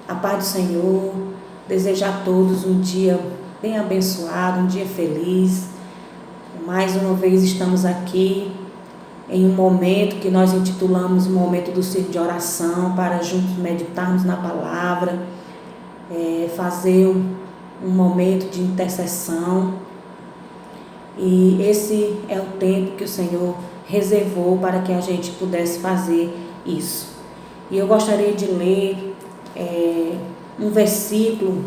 A paz do Senhor, desejo a todos um dia bem abençoado, um dia feliz. Mais uma vez estamos aqui em um momento que nós intitulamos o momento do círculo de oração, para juntos meditarmos na palavra, fazer um momento de intercessão. E esse é o tempo que o Senhor reservou para que a gente pudesse fazer isso. E eu gostaria de ler um versículo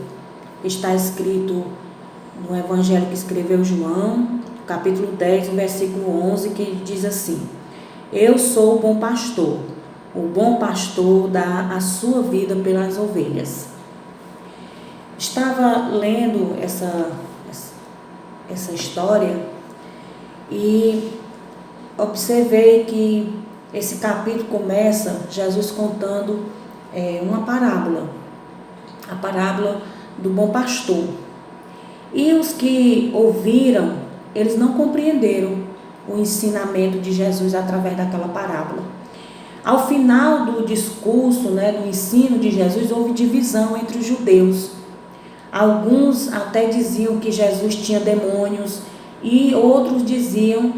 que está escrito no Evangelho que escreveu João, capítulo 10, versículo 11, que diz assim: Eu sou o bom pastor dá a sua vida pelas ovelhas. Estava lendo essa história e observei que esse capítulo começa Jesus contando uma parábola, a parábola do bom pastor. E os que ouviram, eles não compreenderam o ensinamento de Jesus através daquela parábola. Ao final do discurso, do ensino de Jesus, houve divisão entre os judeus. Alguns até diziam que Jesus tinha demônios e outros diziam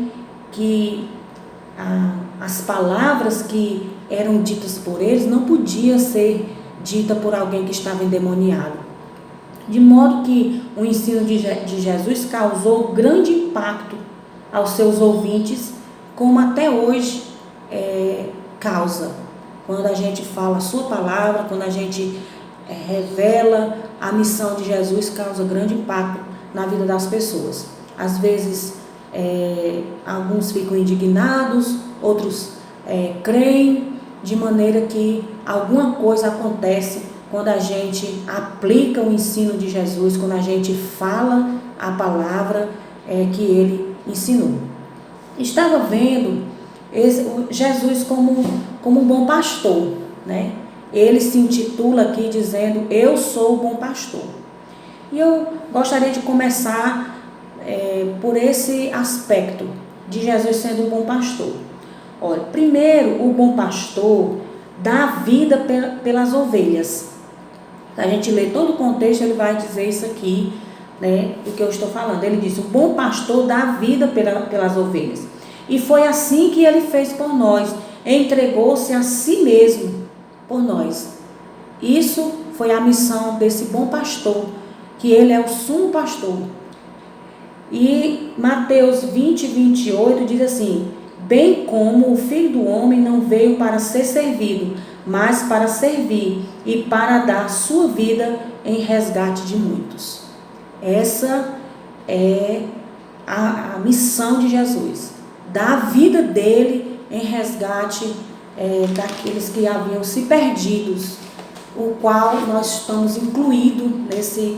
que as palavras que eram ditas por eles não podiam ser ditas por alguém que estava endemoniado. De modo que o ensino de Jesus causou grande impacto aos seus ouvintes, como até hoje causa. Quando a gente fala a sua palavra, quando a gente revela a missão de Jesus, causa grande impacto na vida das pessoas. Às vezes, alguns ficam indignados, outros creem, de maneira que alguma coisa acontece quando a gente aplica o ensino de Jesus, quando a gente fala a palavra que ele ensinou. Estava vendo Jesus como um bom pastor, né? Ele se intitula aqui dizendo: Eu sou o bom pastor. E eu gostaria de começar por esse aspecto de Jesus sendo um bom pastor. Olha, primeiro, o bom pastor dá vida pelas ovelhas. Se a gente lê todo o contexto, ele vai dizer isso aqui, do que eu estou falando. Ele diz: o bom pastor dá vida pelas ovelhas. E foi assim que ele fez por nós, entregou-se a si mesmo por nós. Isso foi a missão desse bom pastor, que ele é o sumo pastor. E Mateus 20, 28 diz assim: Bem como o Filho do Homem não veio para ser servido, mas para servir e para dar sua vida em resgate de muitos. Essa é a missão de Jesus, dar a vida dele em resgate daqueles que haviam se perdidos, o qual nós estamos incluídos nesse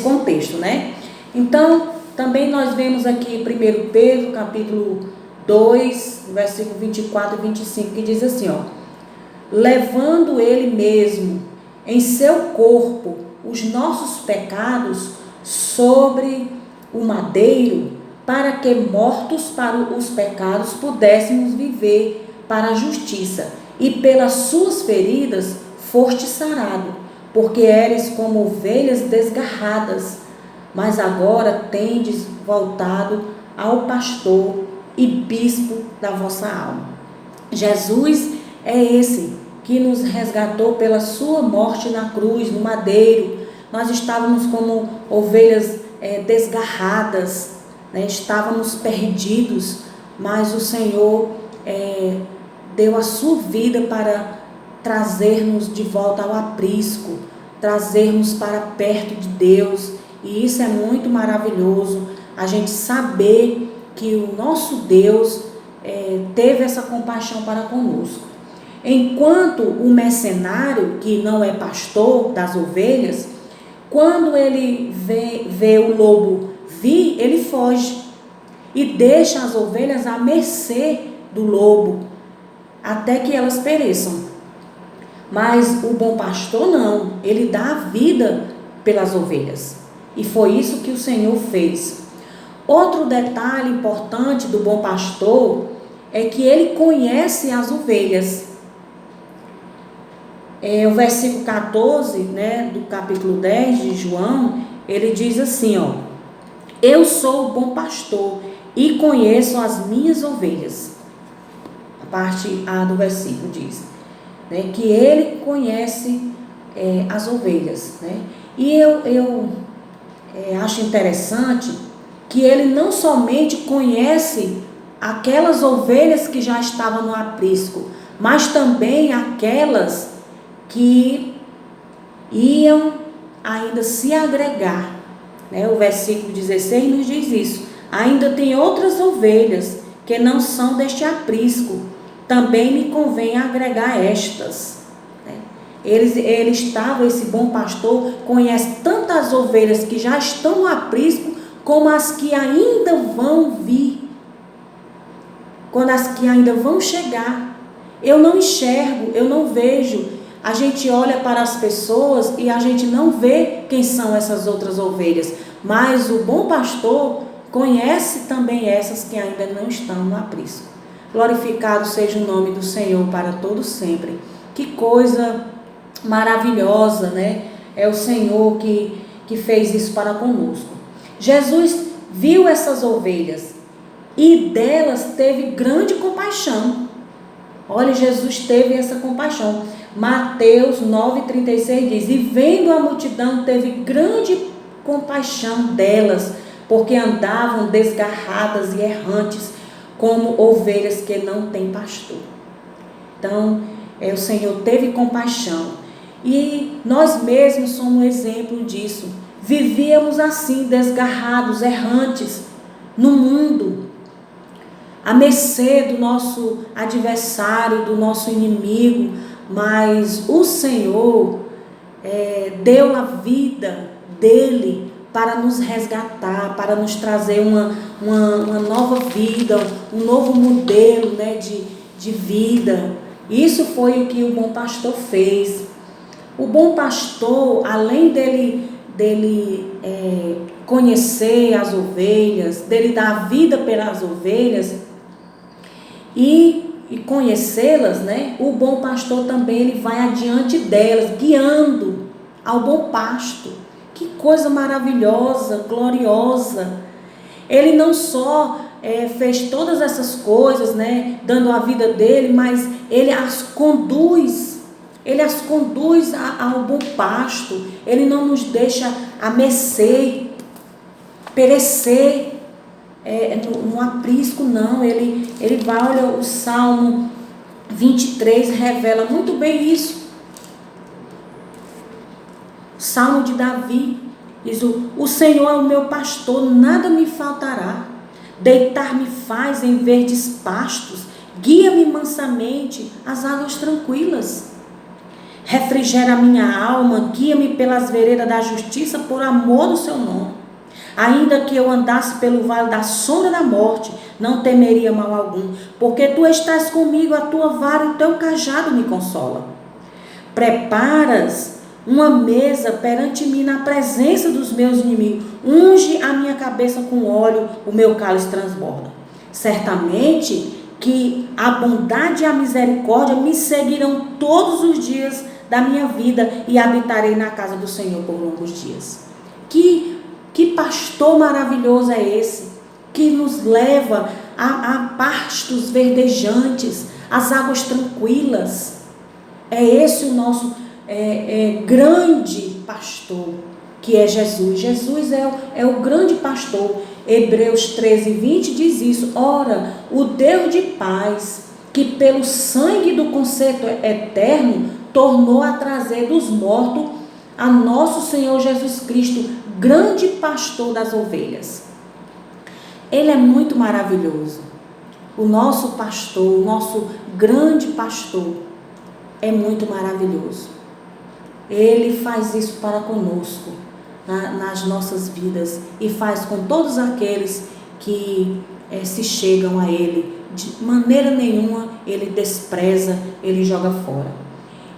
contexto, né? Então, também nós vemos aqui 1 Pedro, capítulo 2, versículo 24 e 25, que diz assim, levando ele mesmo em seu corpo os nossos pecados sobre o madeiro, para que mortos para os pecados pudéssemos viver para a justiça, e pelas suas feridas foste sarado, porque eres como ovelhas desgarradas, mas agora tendes voltado ao pastor e bispo da vossa alma. Jesus é esse que nos resgatou pela sua morte na cruz, no madeiro. Nós estávamos como ovelhas desgarradas, estávamos perdidos, mas o Senhor deu a sua vida para trazer-nos de volta ao aprisco, trazermos para perto de Deus. E isso é muito maravilhoso, a gente saber que o nosso Deus teve essa compaixão para conosco. Enquanto o mercenário, que não é pastor das ovelhas, quando ele vê o lobo vir, ele foge e deixa as ovelhas à mercê do lobo, até que elas pereçam. Mas o bom pastor não, ele dá a vida pelas ovelhas. E foi isso que o Senhor fez. Outro detalhe importante do bom pastor é que ele conhece as ovelhas. O versículo 14, né, do capítulo 10 de João, ele diz assim, ó: eu sou o bom pastor e conheço as minhas ovelhas. A parte A do versículo diz, né, que ele conhece as ovelhas, né? E eu acho interessante que ele não somente conhece aquelas ovelhas que já estavam no aprisco, mas também aquelas que iam ainda se agregar, né? O versículo 16 nos diz isso: ainda tem outras ovelhas que não são deste aprisco, também me convém agregar estas, né? Ele estava, esse bom pastor, conhece tantas ovelhas que já estão no aprisco, como as que ainda vão vir, quando as que ainda vão chegar. Eu não enxergo, eu não vejo. A gente olha para as pessoas e a gente não vê quem são essas outras ovelhas, mas o bom pastor conhece também essas que ainda não estão no aprisco. Glorificado seja o nome do Senhor para todo sempre. Que coisa maravilhosa, né? É o Senhor que fez isso para conosco. Jesus viu essas ovelhas e delas teve grande compaixão. Olha, Jesus teve essa compaixão. Mateus 9,36 diz: e vendo a multidão, teve grande compaixão delas, porque andavam desgarradas e errantes, como ovelhas que não têm pastor. Então, o Senhor teve compaixão. E nós mesmos somos um exemplo disso. Vivíamos assim, desgarrados, errantes, no mundo, à mercê do nosso adversário, do nosso inimigo, mas o Senhor deu a vida dele para nos resgatar, para nos trazer uma nova vida, um novo modelo, né, de vida. Isso foi o que o bom pastor fez. O bom pastor, além dele conhecer as ovelhas, dele dar vida pelas ovelhas e conhecê-las, né? O bom pastor também ele vai adiante delas, guiando ao bom pasto. Que coisa maravilhosa, gloriosa. Ele não só fez todas essas coisas, né, dando a vida dele, mas ele as conduz ao bom pasto. Ele não nos deixa à mercê, perecer no aprisco, não. Ele vai, olha, o Salmo 23 revela muito bem isso. Salmo de Davi diz: o Senhor é o meu pastor, nada me faltará. Deitar-me faz em verdes pastos, guia-me mansamente às águas tranquilas. Refrigera a minha alma, guia-me pelas veredas da justiça, por amor do seu nome. Ainda que eu andasse pelo vale da sombra da morte, não temeria mal algum, porque tu estás comigo, a tua vara e o teu cajado me consola. Preparas uma mesa perante mim na presença dos meus inimigos, unge a minha cabeça com óleo, o meu cálice transborda. Certamente que a bondade e a misericórdia me seguirão todos os dias da minha vida e habitarei na casa do Senhor por longos dias. Que pastor maravilhoso é esse, que nos leva a pastos verdejantes, às águas tranquilas. É esse o nosso grande pastor, que é Jesus. Jesus é o grande pastor. Hebreus 13:20 diz isso: ora, o Deus de paz, que pelo sangue do concerto eterno tornou a trazer dos mortos a nosso Senhor Jesus Cristo, grande pastor das ovelhas. Ele é muito maravilhoso. O nosso pastor, o nosso grande pastor, é muito maravilhoso. Ele faz isso para conosco, nas nossas vidas, e faz com todos aqueles que se chegam a Ele. De maneira nenhuma Ele despreza, Ele joga fora.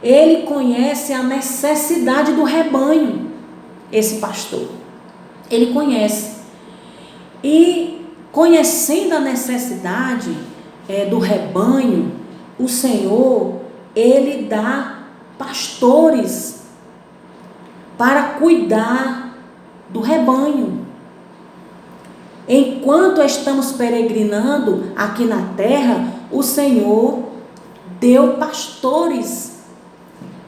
Ele conhece a necessidade do rebanho, esse pastor. Ele conhece. E conhecendo a necessidade do rebanho, o Senhor, Ele dá pastores para cuidar do rebanho. Enquanto estamos peregrinando aqui na terra, o Senhor deu pastores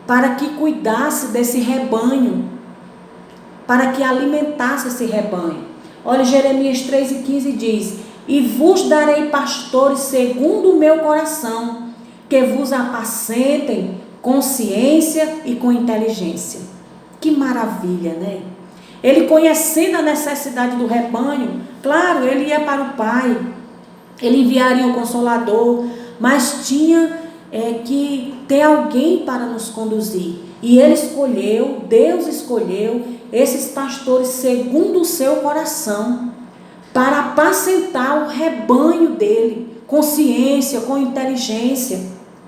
para que cuidasse desse rebanho, para que alimentasse esse rebanho. Olha, Jeremias 3:15 diz: e vos darei pastores segundo o meu coração, que vos apacentem com ciência e com inteligência. Que maravilha, né? Ele, conhecendo a necessidade do rebanho, claro, ele ia para o Pai, ele enviaria o Consolador, mas tinha que ter alguém para nos conduzir. E ele escolheu, Deus escolheu esses pastores segundo o seu coração, para apacentar o rebanho dele, com ciência, com inteligência,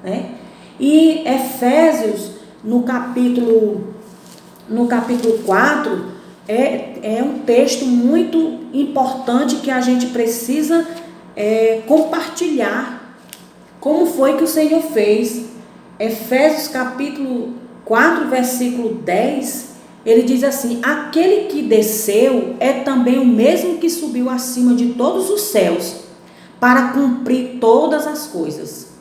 né? E Efésios, no capítulo 4, é um texto muito importante que a gente precisa compartilhar. Como foi que o Senhor fez? Efésios capítulo 4, versículo 10, ele diz assim: aquele que desceu é também o mesmo que subiu acima de todos os céus, para cumprir todas as coisas.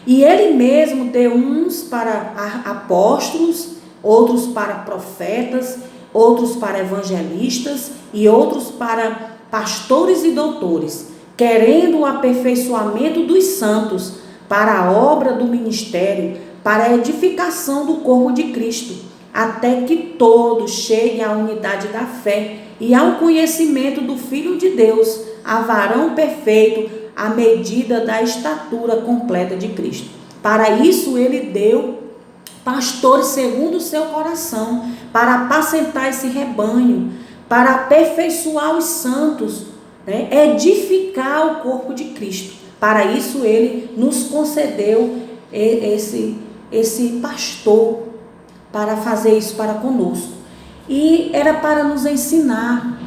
E ele mesmo deu uns para apóstolos, outros para profetas, outros para evangelistas e outros para pastores e doutores, querendo o aperfeiçoamento dos santos para a obra do ministério, para a edificação do corpo de Cristo, até que todos cheguem à unidade da fé e ao conhecimento do Filho de Deus, a varão perfeito, à medida da estatura completa de Cristo. Para isso ele deu pastores segundo o seu coração, para apacentar esse rebanho, para aperfeiçoar os santos, né? Edificar o corpo de Cristo. Para isso ele nos concedeu esse pastor, para fazer isso para conosco. E era para nos ensinar,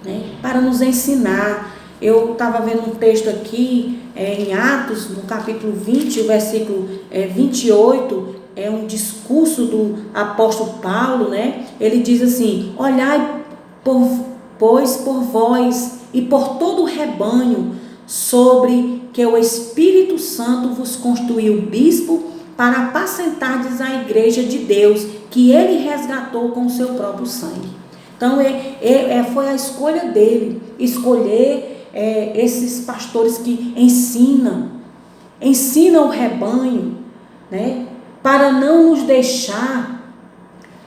né? Para nos ensinar. Eu estava vendo um texto aqui, em Atos, no capítulo 20, o versículo 28, é um discurso do apóstolo Paulo, né? Ele diz assim: olhai, pois por vós e por todo o rebanho, sobre que o Espírito Santo vos constituiu bispo, para apacentardes a igreja de Deus, que ele resgatou com o seu próprio sangue. Então, foi a escolha dele, escolher esses pastores que ensinam o rebanho, né? Para não nos deixar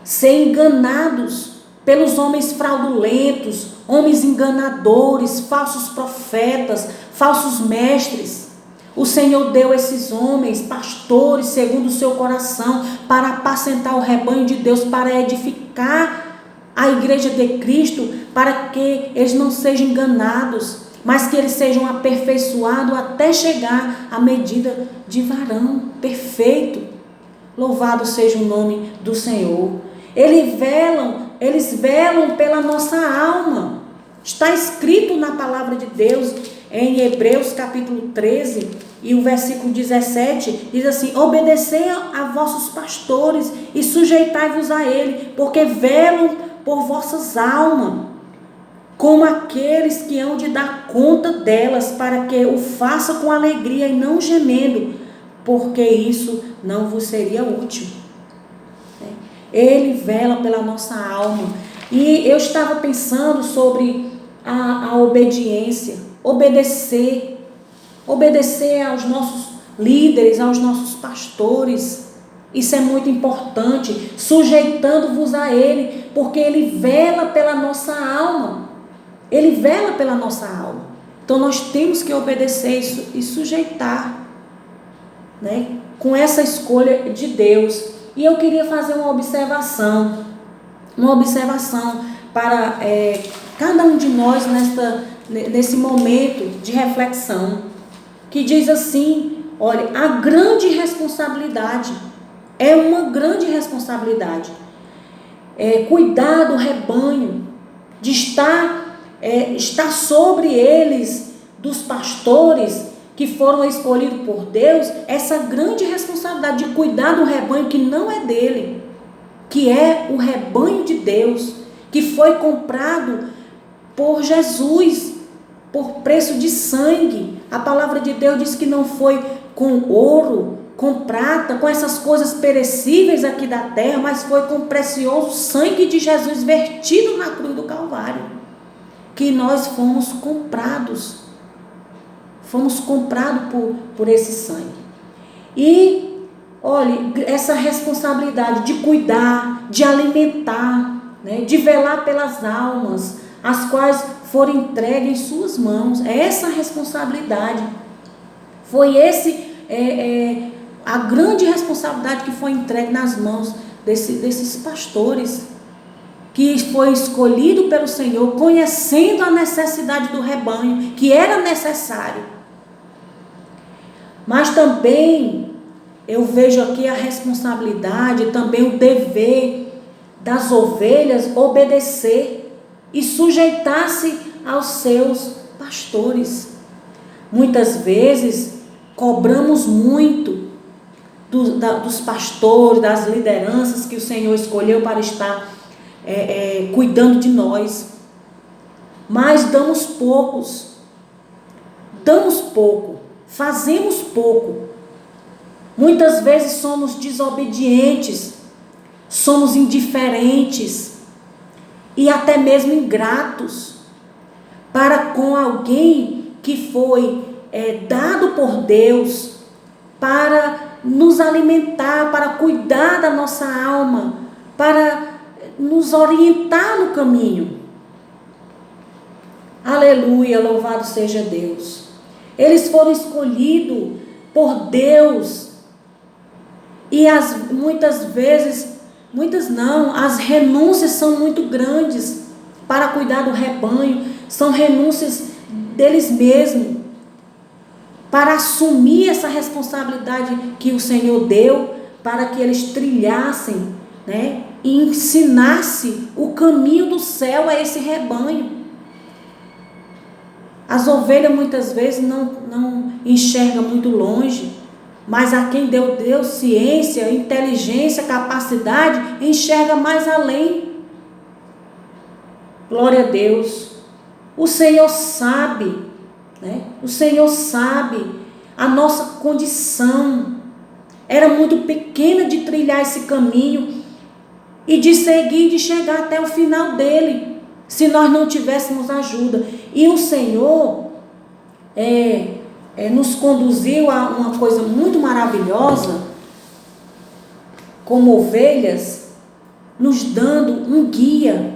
ser enganados pelos homens fraudulentos, homens enganadores, falsos profetas, falsos mestres. O Senhor deu esses homens, pastores, segundo o seu coração, para apacentar o rebanho de Deus, para edificar a igreja de Cristo, para que eles não sejam enganados, mas que eles sejam aperfeiçoados até chegar à medida de varão perfeito. Louvado seja o nome do Senhor. Eles velam pela nossa alma. Está escrito na palavra de Deus, em Hebreus capítulo 13, e o versículo 17, diz assim: obedecei a vossos pastores e sujeitai-vos a ele, porque velam por vossas almas, como aqueles que hão de dar conta delas, para que o faça com alegria e não gemendo, porque isso não vos seria útil. Ele vela pela nossa alma. E eu estava pensando sobre a obediência, obedecer aos nossos líderes, aos nossos pastores. Isso é muito importante, sujeitando-vos a ele, porque ele vela pela nossa alma. Ele vela pela nossa alma. Então nós temos que obedecer isso e sujeitar, né? Com essa escolha de Deus. E eu queria fazer uma observação para cada um de nós nesse momento de reflexão, que diz assim: olha, a grande responsabilidade, é uma grande responsabilidade, cuidar do rebanho, de estar sobre eles, dos pastores, que foram escolhidos por Deus, essa grande responsabilidade de cuidar do rebanho que não é dele, que é o rebanho de Deus, que foi comprado por Jesus, por preço de sangue. A palavra de Deus diz que não foi com ouro, com prata, com essas coisas perecíveis aqui da terra, mas foi com o precioso sangue de Jesus vertido na cruz do Calvário, que nós fomos comprados. Fomos comprados por esse sangue. E, olha, essa responsabilidade de cuidar, de alimentar, né, de velar pelas almas, as quais foram entregues em suas mãos. É essa responsabilidade. Foi a grande responsabilidade que foi entregue nas mãos desses pastores, que foi escolhido pelo Senhor, conhecendo a necessidade do rebanho, que era necessário. Mas também eu vejo aqui a responsabilidade, também o dever das ovelhas obedecer e sujeitar-se aos seus pastores. Muitas vezes cobramos muito dos pastores, das lideranças que o Senhor escolheu para estar cuidando de nós, mas damos pouco, fazemos pouco. Muitas vezes somos desobedientes, somos indiferentes e até mesmo ingratos para com alguém que foi dado por Deus para nos alimentar, para cuidar da nossa alma, para nos orientar no caminho. Aleluia, louvado seja Deus. Eles foram escolhidos por Deus e muitas vezes, as renúncias são muito grandes para cuidar do rebanho, são renúncias deles mesmos, para assumir essa responsabilidade que o Senhor deu, para que eles trilhassem, né, e ensinassem o caminho do céu a esse rebanho. As ovelhas muitas vezes não enxergam muito longe, mas a quem Deus ciência, inteligência, capacidade, enxerga mais além. Glória a Deus. O Senhor sabe, né? O Senhor sabe a nossa condição. Era muito pequena de trilhar esse caminho e de seguir, de chegar até o final dele, se nós não tivéssemos ajuda. E o Senhor nos conduziu a uma coisa muito maravilhosa, como ovelhas, nos dando um guia,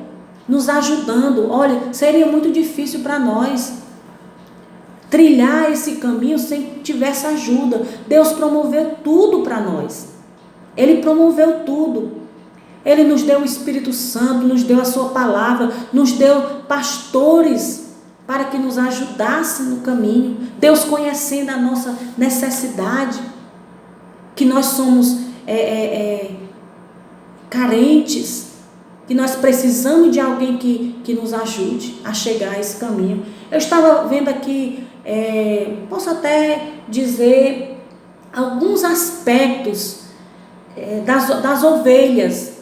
nos ajudando. Olha, seria muito difícil para nós trilhar esse caminho sem que tivesse ajuda. Deus promoveu tudo para nós. Ele promoveu tudo. Ele nos deu o Espírito Santo, nos deu a sua palavra, nos deu pastores para que nos ajudassem no caminho. Deus, conhecendo a nossa necessidade, que nós somos carentes, que nós precisamos de alguém que nos ajude a chegar a esse caminho. Eu estava vendo aqui, posso até dizer alguns aspectos das ovelhas.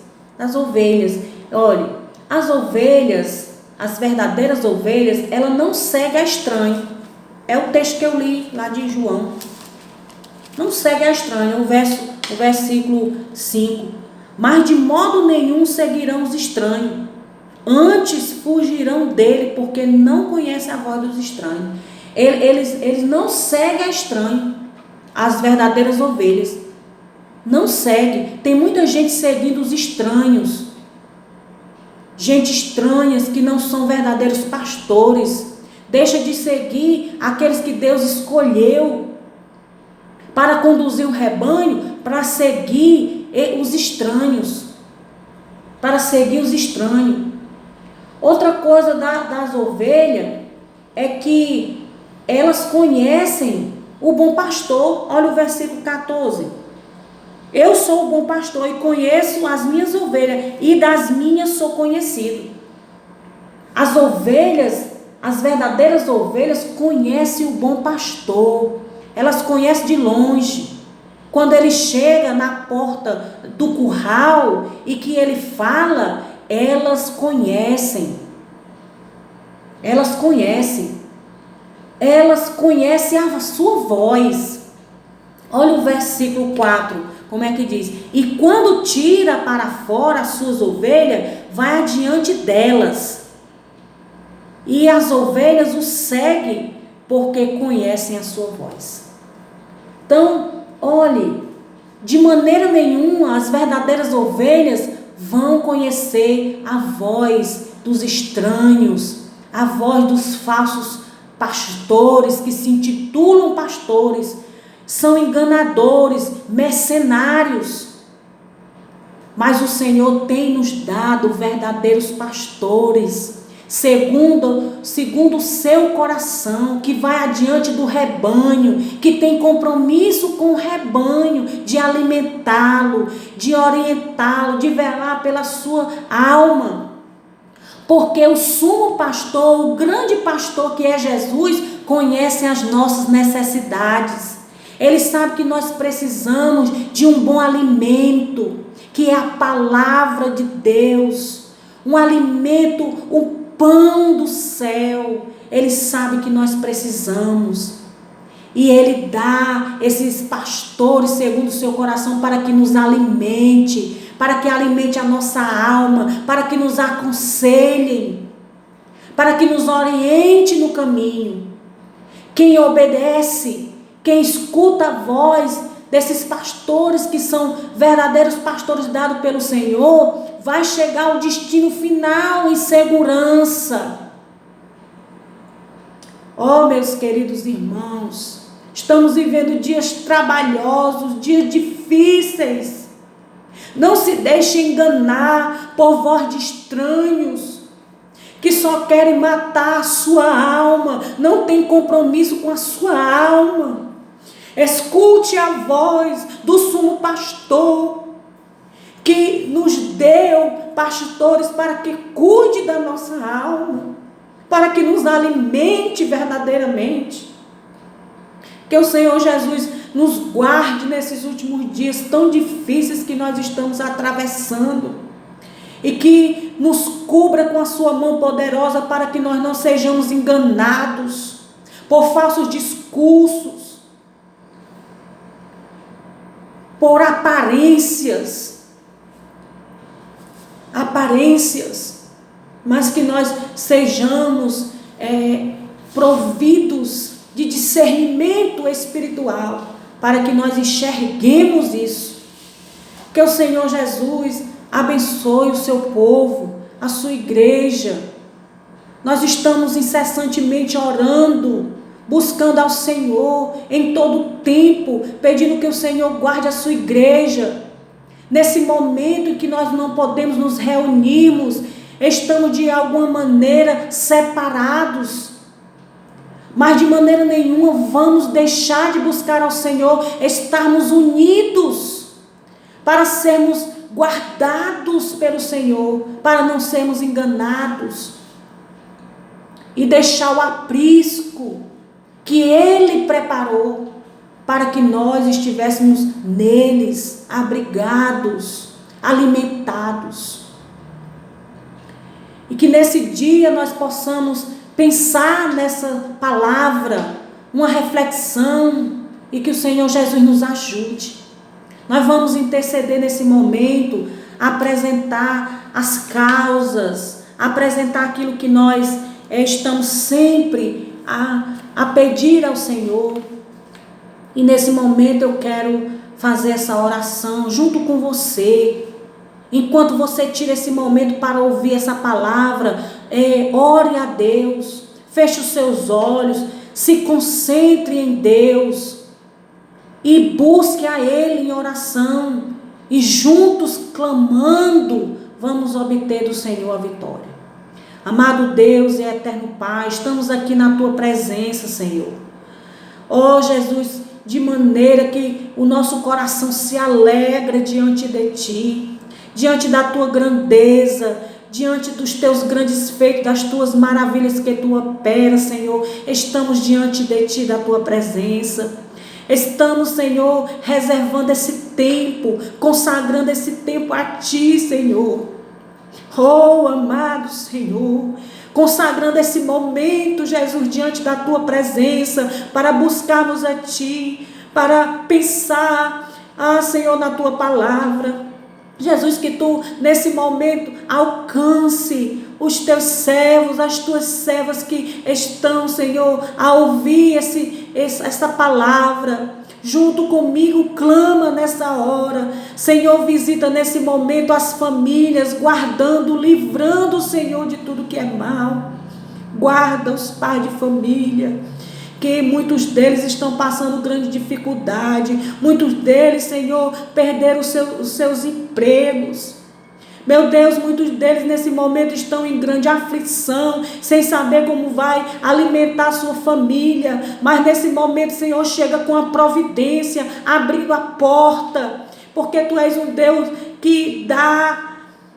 Olha, as ovelhas, as verdadeiras ovelhas, ela não segue a estranho. É o texto que eu li lá de João. Não segue a estranho, o versículo 5. Mas de modo nenhum seguirão os estranhos. Antes fugirão dele, porque não conhecem a voz dos estranhos. Eles não seguem a estranho. As verdadeiras ovelhas não seguem. Tem muita gente seguindo os estranhos. Gente estranhas que não são verdadeiros pastores. Deixa de seguir aqueles que Deus escolheu para conduzir o rebanho, para seguir os estranhos. Para seguir os estranhos. Outra coisa das ovelhas é que elas conhecem o bom pastor. Olha o versículo 14. Eu sou o bom pastor e conheço as minhas ovelhas, e das minhas sou conhecido. As ovelhas, as verdadeiras ovelhas, conhecem o bom pastor. elas conhecem de longe. Quando ele chega na porta do curral e que ele fala, elas conhecem. Elas conhecem. Elas conhecem a sua voz. Olha o versículo 4, como é que diz? E quando tira para fora as suas ovelhas, vai adiante delas. E as ovelhas o seguem, porque conhecem a sua voz. Então, olhe, de maneira nenhuma as verdadeiras ovelhas vão conhecer a voz dos estranhos, a voz dos falsos pastores que se intitulam pastores. São enganadores, mercenários. Mas o Senhor tem nos dado verdadeiros pastores, segundo o seu coração, que vai adiante do rebanho, que tem compromisso com o rebanho, de alimentá-lo, de orientá-lo, de velar pela sua alma. Porque o sumo pastor, o grande pastor que é Jesus, conhece as nossas necessidades. Ele sabe que nós precisamos de um bom alimento, que é a palavra de Deus, um alimento, o pão do céu. Ele sabe que nós precisamos. E Ele dá esses pastores segundo o seu coração para que nos alimente, para que alimente a nossa alma, para que nos aconselhem, para que nos oriente no caminho. Quem obedece, quem escuta a voz desses pastores que são verdadeiros pastores dados pelo Senhor, vai chegar ao destino final em segurança. Oh, meus queridos irmãos, estamos vivendo dias trabalhosos, dias difíceis. Não se deixe enganar por voz de estranhos que só querem matar a sua alma, não tem compromisso com a sua alma. Escute a voz do sumo pastor, que nos deu pastores para que cuide da nossa alma, para que nos alimente verdadeiramente. Que o Senhor Jesus nos guarde nesses últimos dias tão difíceis que nós estamos atravessando, e que nos cubra com a sua mão poderosa para que nós não sejamos enganados por falsos discursos, por aparências, mas que nós sejamos providos de discernimento espiritual, para que nós enxerguemos isso. Que o Senhor Jesus abençoe o seu povo, a sua igreja. Nós estamos incessantemente orando, buscando ao Senhor em todo o tempo, pedindo que o Senhor guarde a sua igreja. Nesse momento em que nós não podemos nos reunirmos, estamos de alguma maneira separados, mas de maneira nenhuma vamos deixar de buscar ao Senhor, estarmos unidos para sermos guardados pelo Senhor, para não sermos enganados e deixar o aprisco que Ele preparou para que nós estivéssemos neles, abrigados, alimentados. E que nesse dia nós possamos pensar nessa palavra, uma reflexão, e que o Senhor Jesus nos ajude. Nós vamos interceder nesse momento, apresentar as causas, apresentar aquilo que nós estamos sempre a pedir ao Senhor. E nesse momento eu quero fazer essa oração junto com você. Enquanto você tira esse momento para ouvir essa palavra, ore a Deus, feche os seus olhos, se concentre em Deus e busque a Ele em oração, e juntos clamando, vamos obter do Senhor a vitória. Amado Deus e eterno Pai, estamos aqui na Tua presença, Senhor. Ó Jesus, de maneira que o nosso coração se alegra diante de Ti, diante da Tua grandeza, diante dos Teus grandes feitos, das Tuas maravilhas que Tu operas, Senhor. Estamos diante de Ti, da Tua presença. Estamos, Senhor, reservando esse tempo, consagrando esse tempo a Ti, Senhor. Oh, amado Senhor, consagrando esse momento, Jesus, diante da Tua presença, para buscarmos a Ti, para pensar, Senhor, na Tua palavra. Jesus, que Tu, nesse momento, alcance os Teus servos, as Tuas servas que estão, Senhor, a ouvir essa palavra. Junto comigo, clama nessa hora. Senhor, visita nesse momento as famílias, guardando, livrando, Senhor, de tudo que é mal. Guarda os pais de família, que muitos deles estão passando grande dificuldade. Muitos deles, Senhor, perderam os seus empregos. Meu Deus, muitos deles nesse momento estão em grande aflição, sem saber como vai alimentar a sua família. Mas nesse momento, Senhor, chega com a providência, abrindo a porta, porque Tu és um Deus que dá,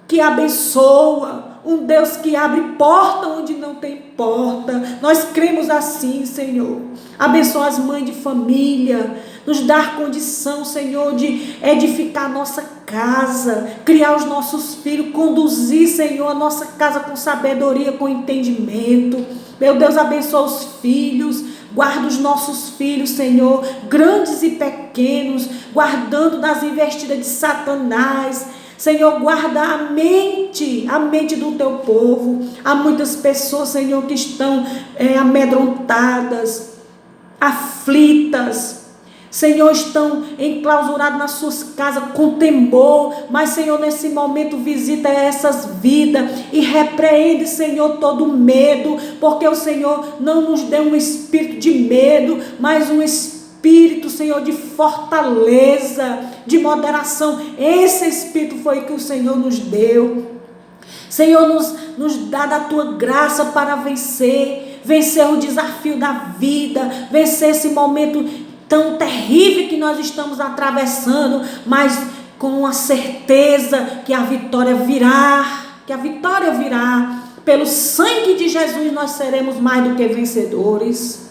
que abençoa, um Deus que abre porta onde não tem porta. Nós cremos assim, Senhor. Abençoa as mães de família, nos dar condição, Senhor, de edificar a nossa casa, criar os nossos filhos, conduzir, Senhor, a nossa casa com sabedoria, com entendimento. Meu Deus, abençoa os filhos, guarda os nossos filhos, Senhor, grandes e pequenos, guardando das investidas de Satanás. Senhor, guarda a mente do Teu povo. Há muitas pessoas, Senhor, que estão amedrontadas, aflitas. Senhor, estão enclausurados nas suas casas com temor. Mas, Senhor, nesse momento visita essas vidas e repreende, Senhor, todo medo. Porque o Senhor não nos deu um espírito de medo, mas um espírito, Senhor, de fortaleza, de moderação. Esse espírito foi que o Senhor nos deu. Senhor, nos dá da Tua graça para vencer o desafio da vida, vencer esse momento tão terrível que nós estamos atravessando, mas com a certeza que a vitória virá, pelo sangue de Jesus nós seremos mais do que vencedores.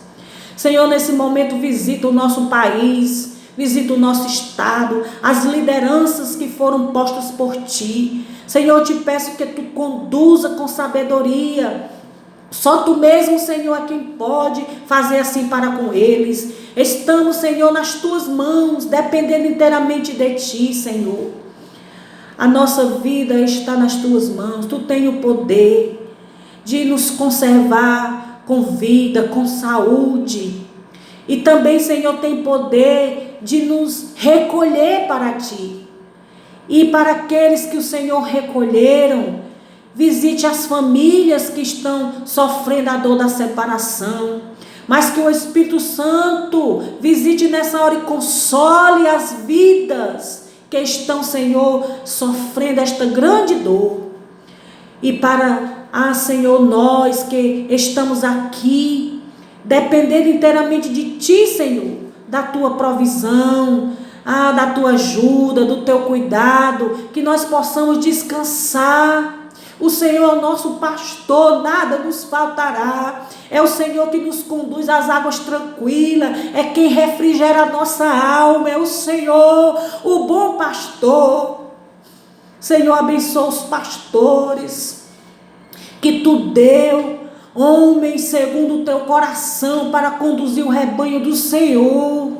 Senhor, nesse momento visita o nosso país, visita o nosso estado, as lideranças que foram postas por Ti. Senhor, eu te peço que Tu conduza com sabedoria. Só Tu mesmo, Senhor, é quem pode fazer assim para com eles. Estamos, Senhor, nas Tuas mãos, dependendo inteiramente de Ti, Senhor. A nossa vida está nas Tuas mãos. Tu tens o poder de nos conservar com vida, com saúde. E também, Senhor, tem poder de nos recolher para Ti. E para aqueles que o Senhor recolheram, visite as famílias que estão sofrendo a dor da separação. Mas que o Espírito Santo visite nessa hora e console as vidas que estão, Senhor, sofrendo esta grande dor. E para, Senhor, nós que estamos aqui, dependendo inteiramente de Ti, Senhor, da Tua provisão, da Tua ajuda, do Teu cuidado, que nós possamos descansar. O Senhor é o nosso pastor, nada nos faltará. É o Senhor que nos conduz às águas tranquilas, é quem refrigera a nossa alma, é o Senhor, o bom pastor. Senhor, abençoa os pastores que Tu deu, homens segundo o Teu coração, para conduzir o rebanho do Senhor.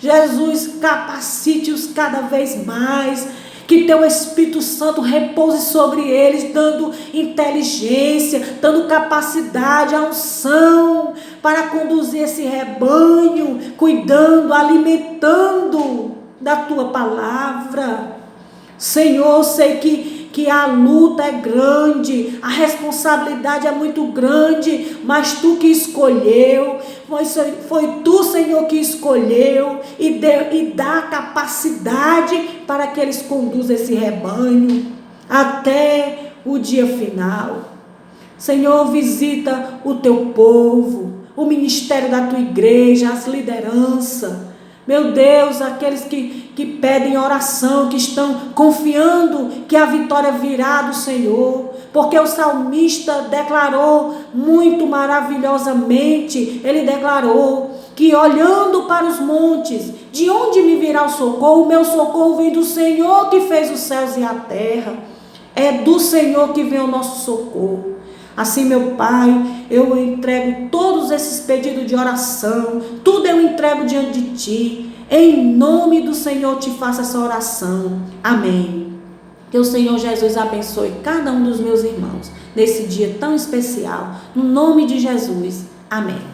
Jesus, capacite-os cada vez mais. Que Teu Espírito Santo repouse sobre eles, dando inteligência, dando capacidade, a unção para conduzir esse rebanho, cuidando, alimentando da Tua palavra. Senhor, eu sei que a luta é grande, a responsabilidade é muito grande, mas Tu que escolheu, foi Tu, Senhor, que escolheu e dá capacidade para que eles conduzam esse rebanho até o dia final. Senhor, visita o Teu povo, o ministério da Tua igreja, as lideranças. Meu Deus, aqueles que pedem oração, que estão confiando que a vitória virá do Senhor, porque o salmista declarou muito maravilhosamente, ele declarou que olhando para os montes, de onde me virá o socorro? O meu socorro vem do Senhor que fez os céus e a terra. É do Senhor que vem o nosso socorro. Assim, meu Pai, eu entrego todos esses pedidos de oração, tudo eu entrego diante de Ti. Em nome do Senhor te faço essa oração. Amém. Que o Senhor Jesus abençoe cada um dos meus irmãos nesse dia tão especial. No nome de Jesus. Amém.